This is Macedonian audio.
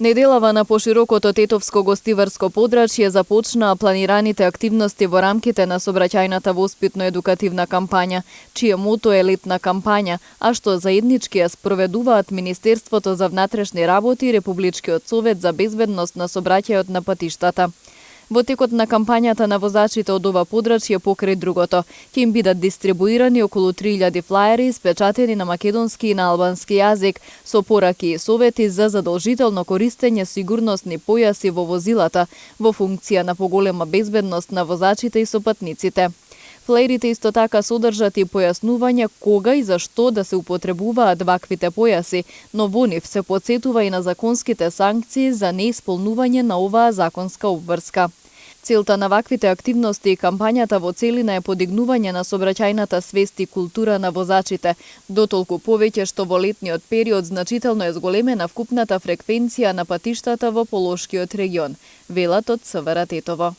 Неделава на поширокото Тетовско-гостиварско подрачје започнаа планираните активности во рамките на сообраќајната воспитно-едукативна кампања, чие мото е летна кампања, а што заеднички ја спроведуваат Министерството за внатрешни работи и Републичкиот совет за безбедност на сообраќајот на патиштата. Во текот на кампањата на возачите од ова подрачје покрај другото, ќе им бидат дистрибуирани околу 3000 флаери испечатени на македонски и на албански јазик, со пораки и совети за задолжително користење сигурносни појаси во возилата, во функција на поголема безбедност на возачите и сопатниците. Флаерите исто така содржат и појаснување кога и зашто да се употребуваат ваквите појаси, но во нив се потсетува и на законските санкции за неисполнување на оваа законска обврска. Целта на ваквите активности и кампањата во целина е подигнување на сообраќајната свест и култура на возачите, дотолку повеќе што во летниот период значително е зголемена вкупната фреквенција на патиштата во Полошкиот регион, велат од СВР Тетово.